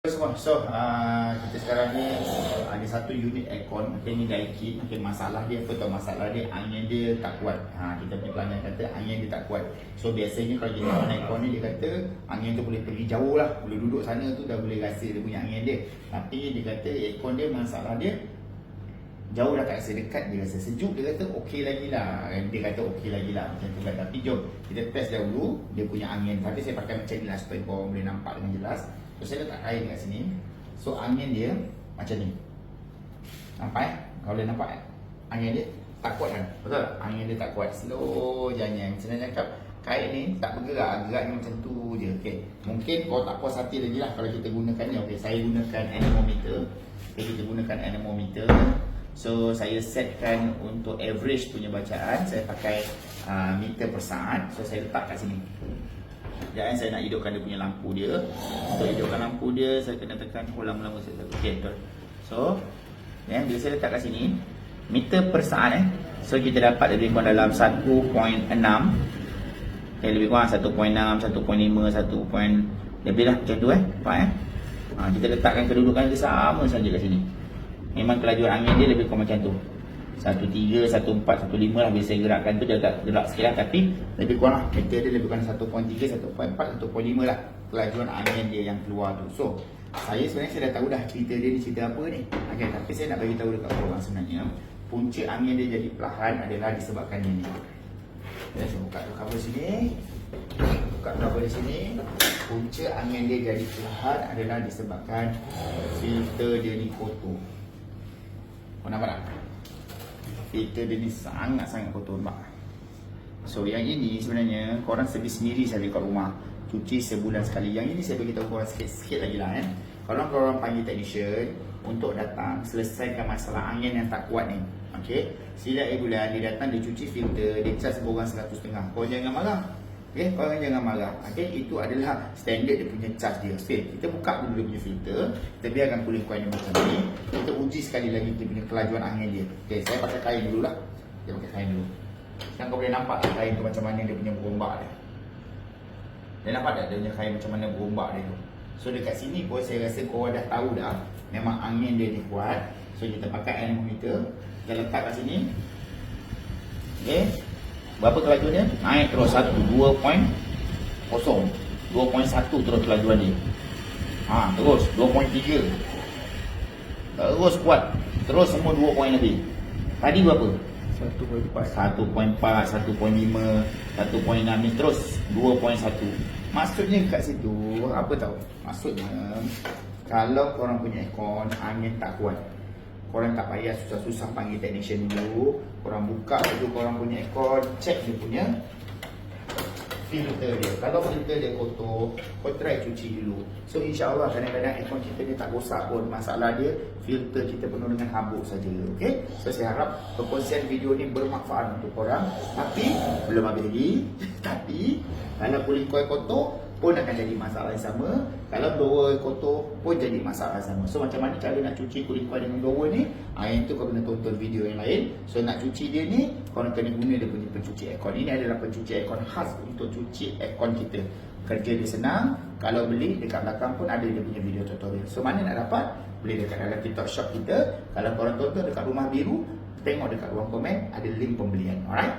Semua. Kita sekarang ni ada satu unit aircon. Ni Daikin. Masalah dia apa tau? Masalah dia angin dia tak kuat. Kita punya pelanggan kata angin dia tak kuat. So biasanya kalau kita on aircon ni, dia kata angin tu boleh pergi jauh lah. Boleh duduk sana tu dah boleh rasa dia punya angin dia. Tapi dia kata aircon dia masalah dia jauh dah tak rasa dekat, dia rasa sejuk. Dia kata okey lagi lah. Dia kata okey lagi lah macam tu kan. Tapi jom kita test dahulu dia punya angin. Tapi saya pakai macam ni lah supaya korang boleh nampak dengan jelas. So saya letak kain kat sini. So angin dia macam ni. Nampak Kalau boleh nampak angin dia tak kuat kan? Betul tak? Angin dia tak kuat. Slow jangan. Senang cakap, kain ni tak bergerak. Geraknya macam tu je. Okay. Mungkin kau tak puas hati lagi lah kalau kita gunakan ni. Okay, saya gunakan anemometer. Okay, kita gunakan anemometer. So saya setkan untuk average punya bacaan. Saya pakai meter per saat. So saya letak kat sini. Sekejap saya nak hidupkan dia punya lampu dia. Untuk hidupkan lampu dia, saya kena tekan lama-lama saya. Okay, betul. So bila saya letak kat sini, meter per saat so kita dapat lebih kurang dalam 1.6. Okay, lebih kurang 1.6, 1.5, 1. Lebih lah macam tu nampak kita letakkan kedudukan dia sama saja kat sini. Memang kelajuan angin dia lebih kurang macam tu, 13, 14, 15 lah. Bila saya gerakkan tu dia agak gerak sikit lah. Tapi lebih kurang lah, meter dia lebih kurang 1.3, 1.4, 1.5 lah kelajuan angin dia yang keluar tu. So saya sebenarnya saya dah tahu dah cerita dia ni cerita apa ni. Okay, tapi saya nak bagi tahu dekat korang sebenarnya punca angin dia jadi perlahan adalah disebabkan ini. Saya buka cover sini. Buka cover di sini. Punca angin dia jadi perlahan adalah disebabkan filter dia ni kotor. Kau nampak tak? Filter dia ni sangat-sangat kotor, nampak? So yang ini sebenarnya korang servis sendiri saja kat rumah. Cuci sebulan sekali. Yang ini saya bagi tahu korang sikit lagi lah Kalau korang panggil technician untuk datang selesaikan masalah angin yang tak kuat ni, okay, sila bulan dia datang, dia cuci filter, dia charge borang 150. Korang jangan marah. Okay, korang jangan marah. Okay, itu adalah standard dia punya charge dia. Okay, kita buka dulu dia punya filter. Kita biarkan cooling coil dia macam ni. Kita uji sekali lagi dia punya kelajuan angin dia. Okay, saya pakai kain dulu lah. Saya pakai kain dulu. Sekarang kau boleh nampak tak kain tu macam mana dia punya berombak dia. Dia nampak tak dia punya kain macam mana berombak dia tu. So dekat sini pun saya rasa korang dah tahu dah memang angin dia ni kuat. So kita pakai anemometer. Kita letak kat sini. Okay, berapa kelajuan dia? Naik terus 2.0, 2.1 terus kelajuan dia. Terus 2.3. Terus kuat. Terus semua 2 poin lebih. Tadi berapa? 1.4, 1.5, 1.6 ni terus 2.1. Maksudnya kat situ apa tahu? Maksudnya kalau korang punya aircon angin tak kuat, korang tak payah susah-susah panggil technician dulu. Korang buka dulu korang punya aircon, check dia punya filter dia. Kalau filter dia kotor, kau try cuci dulu. So insyaAllah kadang-kadang aircon kita ni tak rosak pun. Masalah dia filter kita penuh dengan habuk saja. Okay, so saya harap perkongsian video ni bermanfaat untuk korang. Tapi belum habis lagi. Tapi kalau cooling coil kotor pun akan jadi masalah yang sama. Kalau blower kotor pun jadi masalah yang sama. So macam mana cara nak cuci cooling coil dengan blower ni? Yang tu kau kena tonton video yang lain. So nak cuci dia ni, kau kena guna dia punya pencuci aircon. Ini adalah pencuci aircon khas untuk cuci aircon kita. Kerja dia senang. Kalau beli dekat belakang pun ada dia punya video tutorial. So mana nak dapat? Boleh dekat dalam TikTok shop kita. Kalau korang tonton dekat Rumah Biru, tengok dekat ruang komen ada link pembelian. Alright?